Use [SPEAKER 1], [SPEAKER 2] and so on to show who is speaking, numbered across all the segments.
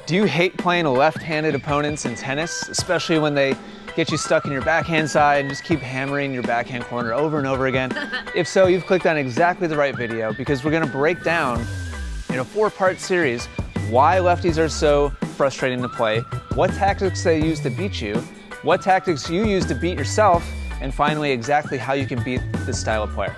[SPEAKER 1] Do you hate playing left-handed opponents in tennis, especially when they get you stuck in your backhand side and just keep hammering your backhand corner over and over again? If so, you've clicked on exactly the right video, because we're going to break down in a 4-part series why lefties are so frustrating to play, what tactics they use to beat you, what tactics you use to beat yourself, and finally exactly how you can beat this style of player.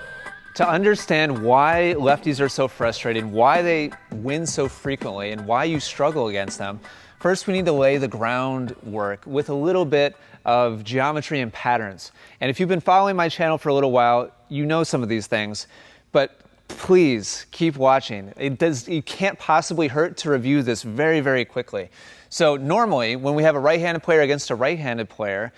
[SPEAKER 1] To understand why lefties are so frustrating, why they win so frequently, and why you struggle against them, first we need to lay the groundwork with a little bit of geometry and patterns. And if you've been following my channel for a little while, you know some of these things, but please keep watching. It can't possibly hurt to review this very, very quickly. So normally, when we have a right-handed player against a right-handed player,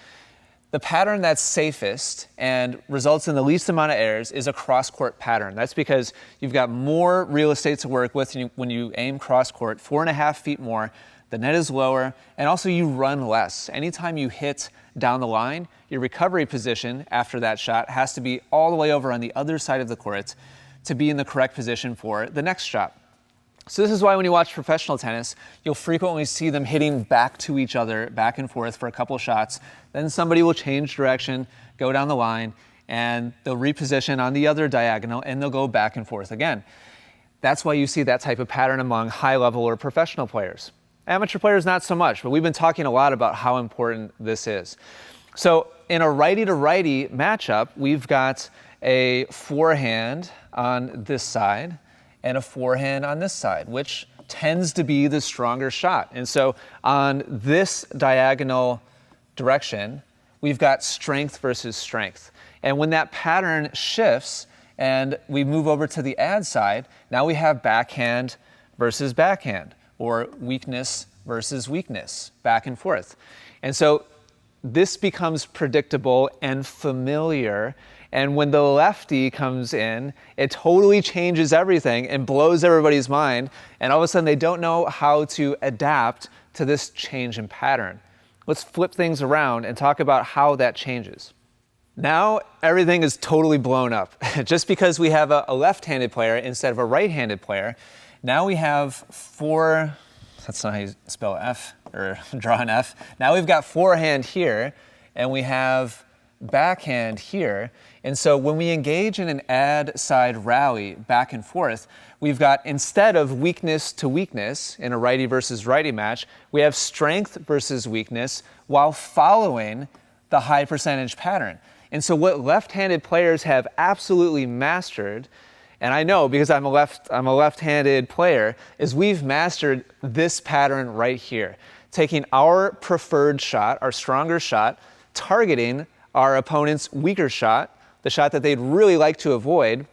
[SPEAKER 1] the pattern that's safest and results in the least amount of errors is a cross-court pattern. That's because you've got more real estate to work with when you aim cross-court, 4.5 feet more, the net is lower, and also you run less. Anytime you hit down the line, your recovery position after that shot has to be all the way over on the other side of the court to be in the correct position for the next shot. So this is why when you watch professional tennis, you'll frequently see them hitting back to each other, back and forth for a couple shots. Then somebody will change direction, go down the line, and they'll reposition on the other diagonal, and they'll go back and forth again. That's why you see that type of pattern among high-level or professional players. Amateur players, not so much, but we've been talking a lot about how important this is. So in a righty-to-righty matchup, we've got a forehand on this side and a forehand on this side, which tends to be the stronger shot. And so on this diagonal direction, we've got strength versus strength. And when that pattern shifts and we move over to the ad side, now we have backhand versus backhand, or weakness versus weakness, back and forth. And so this becomes predictable and familiar. And when the lefty comes in, it totally changes everything and blows everybody's mind. And all of a sudden, they don't know how to adapt to this change in pattern. Let's flip things around and talk about how that changes. Now, everything is totally blown up. Just because we have a left-handed player instead of a right-handed player, now we have that's not how you spell F, or draw an F. Now we've got forehand here, and we have backhand here. And so when we engage in an ad side rally back and forth, we've got, instead of weakness to weakness in a righty versus righty match, we have strength versus weakness while following the high percentage pattern. And so what left-handed players have absolutely mastered, and I know because I'm a left-handed player, is we've mastered this pattern right here. Taking our preferred shot, our stronger shot, targeting our opponent's weaker shot, the shot that they'd really like to avoid,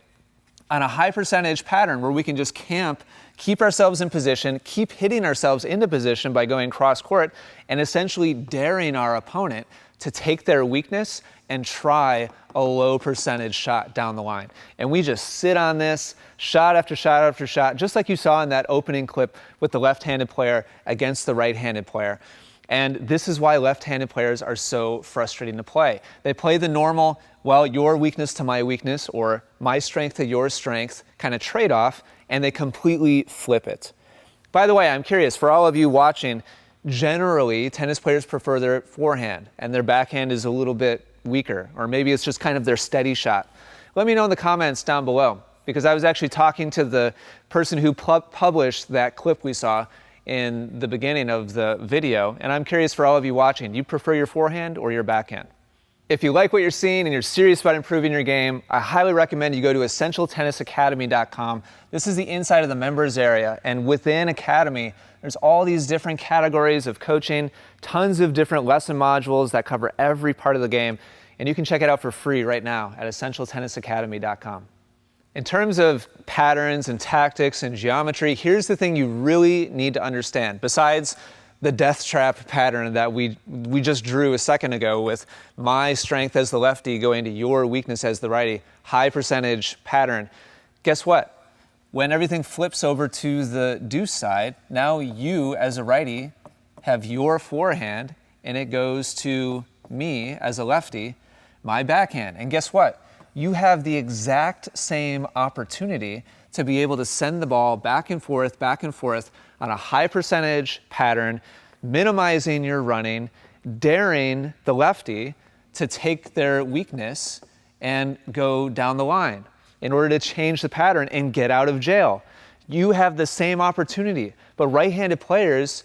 [SPEAKER 1] on a high percentage pattern where we can just camp, keep ourselves in position, keep hitting ourselves into position by going cross court, and essentially daring our opponent to take their weakness and try a low percentage shot down the line. And we just sit on this shot after shot after shot, just like you saw in that opening clip with the left-handed player against the right-handed player. And this is why left-handed players are so frustrating to play. They play the normal, well, your weakness to my weakness, or my strength to your strength kind of trade-off, and they completely flip it. By the way, I'm curious, for all of you watching, generally tennis players prefer their forehand, and their backhand is a little bit weaker, or maybe it's just kind of their steady shot. Let me know in the comments down below, because I was actually talking to the person who published that clip we saw in the beginning of the video, and I'm curious for all of you watching, do you prefer your forehand or your backhand? If you like what you're seeing and you're serious about improving your game, I highly recommend you go to essentialtennisacademy.com. This is the inside of the members area, and within Academy, there's all these different categories of coaching, tons of different lesson modules that cover every part of the game, and you can check it out for free right now at essentialtennisacademy.com. In terms of patterns and tactics and geometry, here's the thing you really need to understand. Besides the death trap pattern that we just drew a second ago with my strength as the lefty going to your weakness as the righty, high percentage pattern, guess what? When everything flips over to the deuce side, now you as a righty have your forehand and it goes to me as a lefty, my backhand. And guess what? You have the exact same opportunity to be able to send the ball back and forth on a high percentage pattern, minimizing your running, daring the lefty to take their weakness and go down the line in order to change the pattern and get out of jail. You have the same opportunity, but right-handed players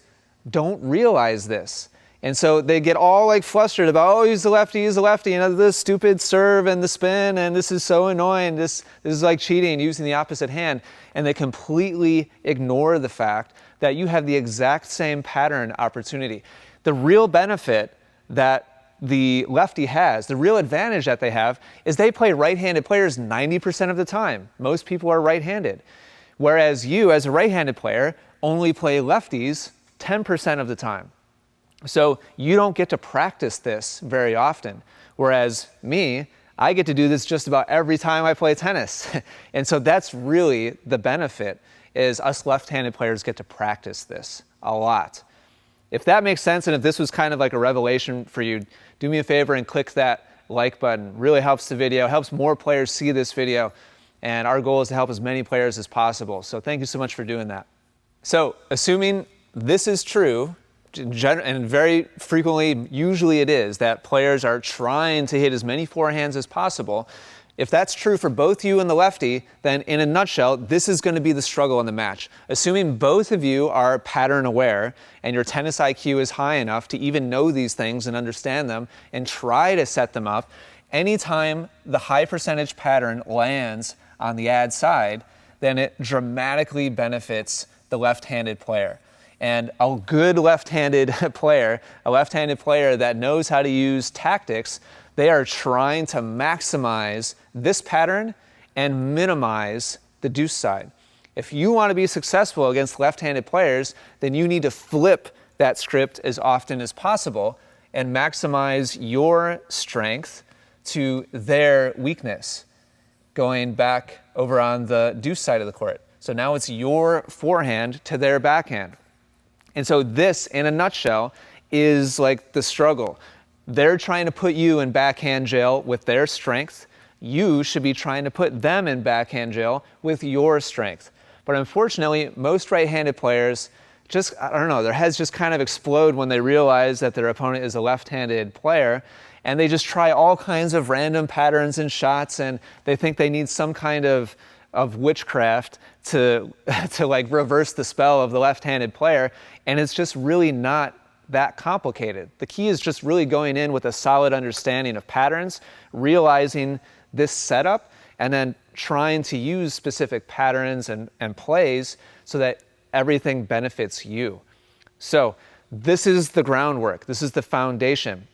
[SPEAKER 1] don't realize this. And so they get all like flustered about, oh, he's the lefty, you know, this stupid serve and the spin, and this is so annoying, this is like cheating, using the opposite hand. And they completely ignore the fact that you have the exact same pattern opportunity. The real benefit that the lefty has, the real advantage that they have, is they play right-handed players 90% of the time. Most people are right-handed. Whereas you, as a right-handed player, only play lefties 10% of the time. So you don't get to practice this very often. Whereas me, I get to do this just about every time I play tennis. And so that's really the benefit, is us left-handed players get to practice this a lot. If that makes sense, and if this was kind of like a revelation for you, do me a favor and click that like button. Really helps the video, helps more players see this video. And our goal is to help as many players as possible. So thank you so much for doing that. So assuming this is true, and very frequently, usually it is, that players are trying to hit as many forehands as possible. If that's true for both you and the lefty, then in a nutshell, this is going to be the struggle in the match. Assuming both of you are pattern aware and your tennis IQ is high enough to even know these things and understand them and try to set them up, anytime the high percentage pattern lands on the ad side, then it dramatically benefits the left-handed player. And a good left-handed player, a left-handed player that knows how to use tactics, they are trying to maximize this pattern and minimize the deuce side. If you want to be successful against left-handed players, then you need to flip that script as often as possible and maximize your strength to their weakness, going back over on the deuce side of the court. So now it's your forehand to their backhand. And so this, in a nutshell, is like the struggle. They're trying to put you in backhand jail with their strength. You should be trying to put them in backhand jail with your strength. But unfortunately, most right-handed players just, I don't know, their heads just kind of explode when they realize that their opponent is a left-handed player, and they just try all kinds of random patterns and shots, and they think they need some kind of witchcraft to like reverse the spell of the left-handed player, and it's just really not that complicated. The key is just really going in with a solid understanding of patterns, realizing this setup, and then trying to use specific patterns and plays so that everything benefits you. So this is the groundwork. This is the foundation.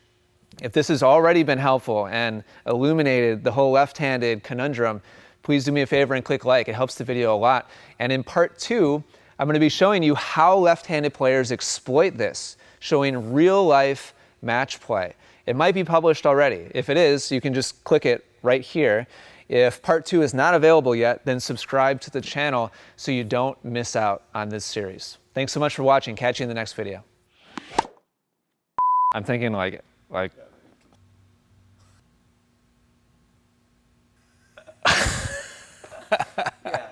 [SPEAKER 1] If this has already been helpful and illuminated the whole left-handed conundrum, please do me a favor and click like. It helps the video a lot. And in part 2, I'm going to be showing you how left-handed players exploit this, showing real-life match play. It might be published already. If it is, you can just click it right here. If part 2 is not available yet, then subscribe to the channel so you don't miss out on this series. Thanks so much for watching. Catch you in the next video. I'm thinking like